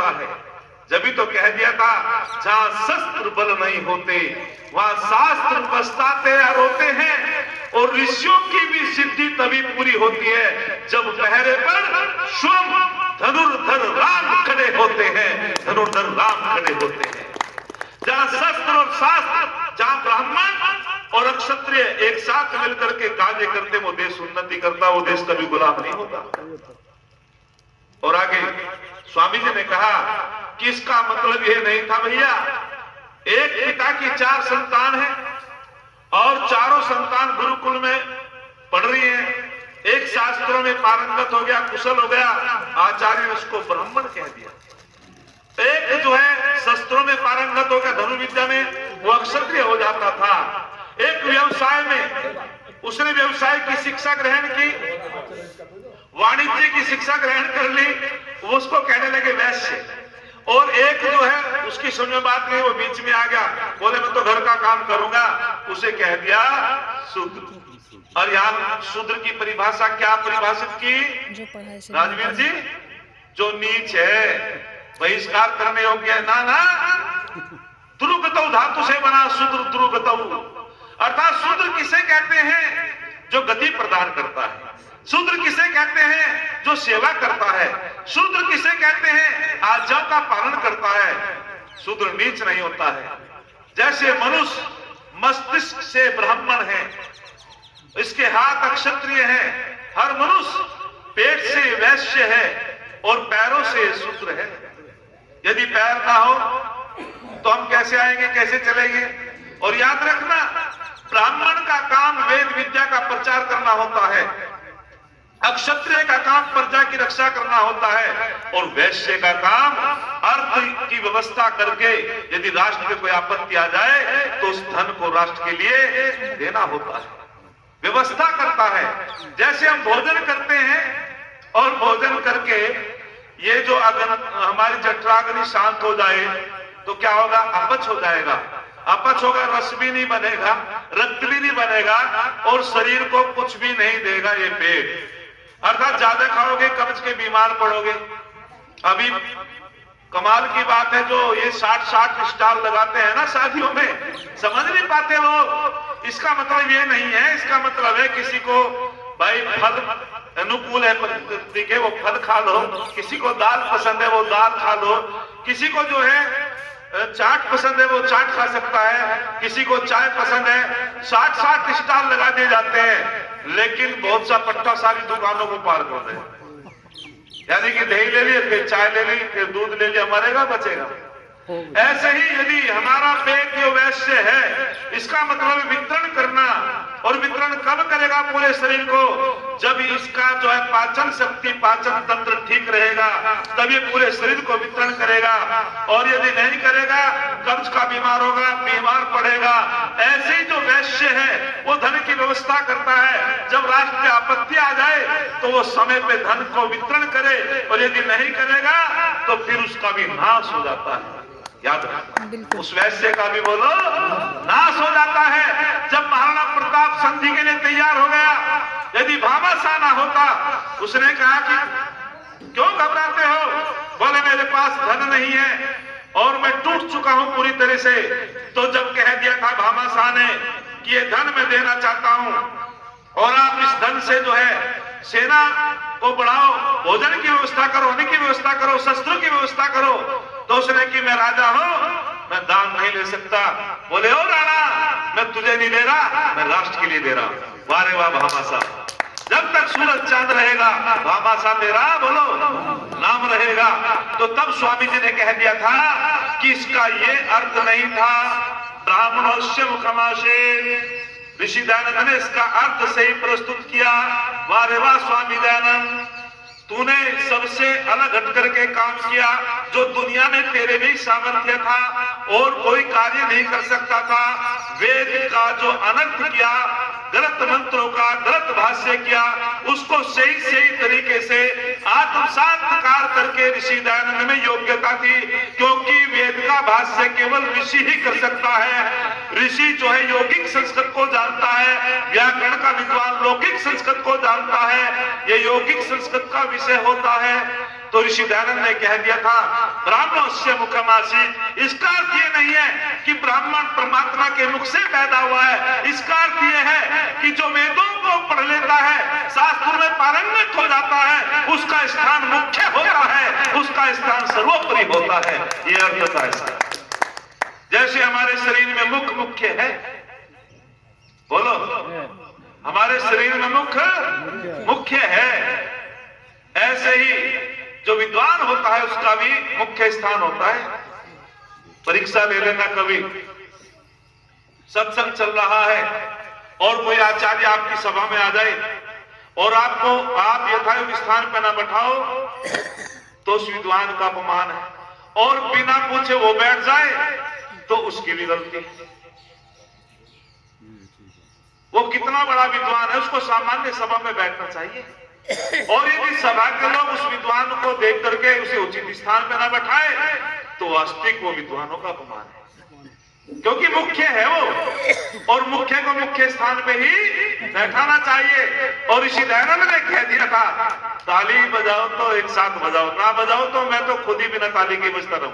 होता है। जब तो कह दिया था जहां शस्त्र बल नहीं होते वहां शास्त्र पछताते या रोते हैं। और ऋषियों की भी सिद्धि तभी पूरी होती है जब पहरे पर स्वयं धनुर्धर राम खड़े होते हैं, धनुर्धर राम खड़े होते हैं। जहां शस्त्र और शास्त्र, जहां ब्राह्मण और क्षत्रिय एक साथ मिलकर के कार्य करते, वो देश उन्नति करता, वो देश कभी गुलाम नहीं होता। और आगे स्वामी जी ने कहा कि इसका मतलब यह नहीं था भैया, एक पिता की 4 संतान है और चारों संतान गुरुकुल में पढ़ रही है। एक शास्त्रों में पारंगत हो गया, कुशल हो गया, आचार्य ने उसको ब्राह्मण कह दिया। एक जो है शस्त्रों में पारंगत हो गया, धनुर्विद्या में, वो क्षत्रिय हो जाता था। एक व्यवसाय में उसने व्यवसाय की शिक्षा ग्रहण की, वाणिज्य की शिक्षा ग्रहण कर ली, वो उसको कहने लगे वैश्य। और एक जो है उसकी समझ में बात नहीं, वो बीच में आ गया, बोले मैं तो घर का काम करूंगा, उसे कह दिया शूद्र। और यहाँ शूद्र की परिभाषा क्या परिभाषित की राजवीर जी? जो नीच है, बहिष्कार करने योग्य है। ना द्रुगतौ धातु से बना शूद्र, द्रुगतौ अर्थात शूद्र किसे कहते हैं? जो गति प्रदान करता है। शूद्र किसे कहते हैं? जो सेवा करता है। शूद्र किसे कहते हैं? आज्ञाओं का पालन करता है। शूद्र नीच नहीं होता है। जैसे मनुष्य मस्तिष्क से ब्राह्मण है, इसके हाथ अक्षत्रिय हैं, हर मनुष्य पेट से वैश्य है और पैरों से शूद्र है। यदि पैर ना हो तो हम कैसे आएंगे, कैसे चलेंगे? और याद रखना, ब्राह्मण का काम वेद विद्या का प्रचार करना होता है, अक्षत्रिय का काम प्रजा की रक्षा करना होता है, और वैश्य का काम अर्थ की व्यवस्था करके यदि राष्ट्र में कोई आपत्ति आ जाए तो उस धन को राष्ट्र के लिए देना होता है, व्यवस्था करता है। जैसे हम भोजन करते हैं और भोजन करके ये जो अगर हमारी जठराग्नि शांत हो जाए तो क्या होगा? अपच हो जाएगा। अपच होगा, रस भी नहीं बनेगा, रक्त भी नहीं बनेगा और शरीर को कुछ भी नहीं देगा ये पेट। अर्थात ज्यादा खाओगे कब्ज के बीमार पड़ोगे। अभी कमाल की बात है, जो ये 60 स्टाल लगाते हैं ना शादियों में, समझ नहीं पाते लोग। इसका मतलब ये नहीं है, इसका मतलब है किसी को भाई फल अनुकूल है प्रकृति के, वो फल खा लो, किसी को दाल पसंद है वो दाल खा लो, किसी को जो है चाट पसंद है वो चाट खा सकता है, किसी को चाय पसंद है। 60 स्टाल लगा दिए जाते हैं, लेकिन बहुत सा पट्टा सारी दुकानों को पार कर दे। यानी कि दही ले लिए, फिर चाय ले ली, फिर दूध ले लिया, मरेगा बचेगा। ऐसे ही यदि हमारा पेट जो वैश्य है, इसका मतलब वितरण करना। और वितरण कब करेगा पूरे शरीर को? जब इसका जो है पाचन शक्ति, पाचन तंत्र ठीक रहेगा, तब ये पूरे शरीर को वितरण करेगा। और यदि नहीं करेगा, कब्ज का बीमार होगा, बीमार पड़ेगा। ऐसे ही जो वैश्य है वो धन की व्यवस्था करता है। जब राष्ट्र में आपत्ति आ जाए तो वो समय पे धन को वितरण करे, और यदि नहीं करेगा तो फिर उसका भी नाश हो जाता है। याद रखना, उस वैश्य का भी बोलो नाश हो जाता है। जब महाराणा प्रताप संधि के लिए तैयार हो गया, यदि भामाशाह ना होता, उसने कहा कि क्यों घबराते हो? बोले मेरे पास धन नहीं है और मैं टूट चुका हूं पूरी तरह से। तो जब कह दिया था भामाशाह ने कि ये धन मैं देना चाहता हूं और आप इस धन से जो है सेना को बढ़ाओ, भोजन की व्यवस्था करो, होने की व्यवस्था करो, शस्त्रों की व्यवस्था करो, तो उसने कि मैं राजा हूं, मैं दान नहीं ले सकता। बोले ओ राणा, मैं तुझे नहीं दे रहा, मैं राष्ट्र के लिए दे रहा हूं। वारे वाह भामाशाह, जब तक सूरज चांद रहेगा भामाशाह मेरा बोलो नाम रहेगा। तो तब स्वामी जी ने कह दिया था कि इसका ये अर्थ नहीं था ब्राह्मणोस्य मुखमाशे। ऋषि दयानंद ने इसका अर्थ सही प्रस्तुत किया। वारे वाह स्वामी दयानंद, तूने सबसे अलग हट करके काम किया। जो दुनिया में तेरे में सामर्थ्य था और कोई कार्य नहीं कर सकता था, वेद का जो अनर्थ किया, गलत मंत्रों का गलत भाष्य किया, उसको सही तरीके से आत्मसात्कार करके ऋषि दयानंद में योग्यता थी। क्योंकि वेद का भाष्य केवल ऋषि ही कर सकता है। ऋषि जो है यौगिक संस्कृत को जानता है, व्याकरण का विद्वान लौकिक संस्कृत को जानता है। ये यौगिक संस्कृत का विषय होता है। तो ऋषि दयानंद ने कह दिया था ब्राह्मणस्य मुखमासीत। इसका अर्थ ये नहीं है कि ब्राह्मण परमात्मा के मुख से पैदा हुआ है, इसका अर्थ ये है कि जो वेदों को पढ़ लेता है, शास्त्र में पारंगत हो जाता है, उसका स्थान मुख्य होता है, उसका स्थान सर्वोपरि होता है। ये अर्थ था इसका। जैसे हमारे शरीर में मुख मुख्य है, बोलो, हमारे शरीर में मुख मुख्य है, ऐसे ही जो विद्वान होता है उसका भी मुख्य स्थान होता है। परीक्षा ले लेना, कभी सत्संग चल रहा है और कोई आचार्य आपकी सभा में आ जाए और आप यथायोग्य स्थान पर ना बैठाओ तो उस विद्वान का अपमान है, और बिना पूछे वो बैठ जाए तो उसकी भी गलती है। वो कितना बड़ा विद्वान है, उसको सामान्य सभा में बैठना चाहिए, और यदि सभा के लोग उस विद्वान को देख करके उसे उचित स्थान पर ना बैठाए तो वास्तविक वो विद्वानों का अपमान है, क्योंकि मुख्य है वो, और मुख्य को मुख्य स्थान पे ही बैठाना चाहिए। और ऋषि दयानंद ने कह दिया था ताली बजाओ तो एक साथ बजाओ, ना बजाओ तो मैं तो खुद ही बिना ताली के बजता रहूं।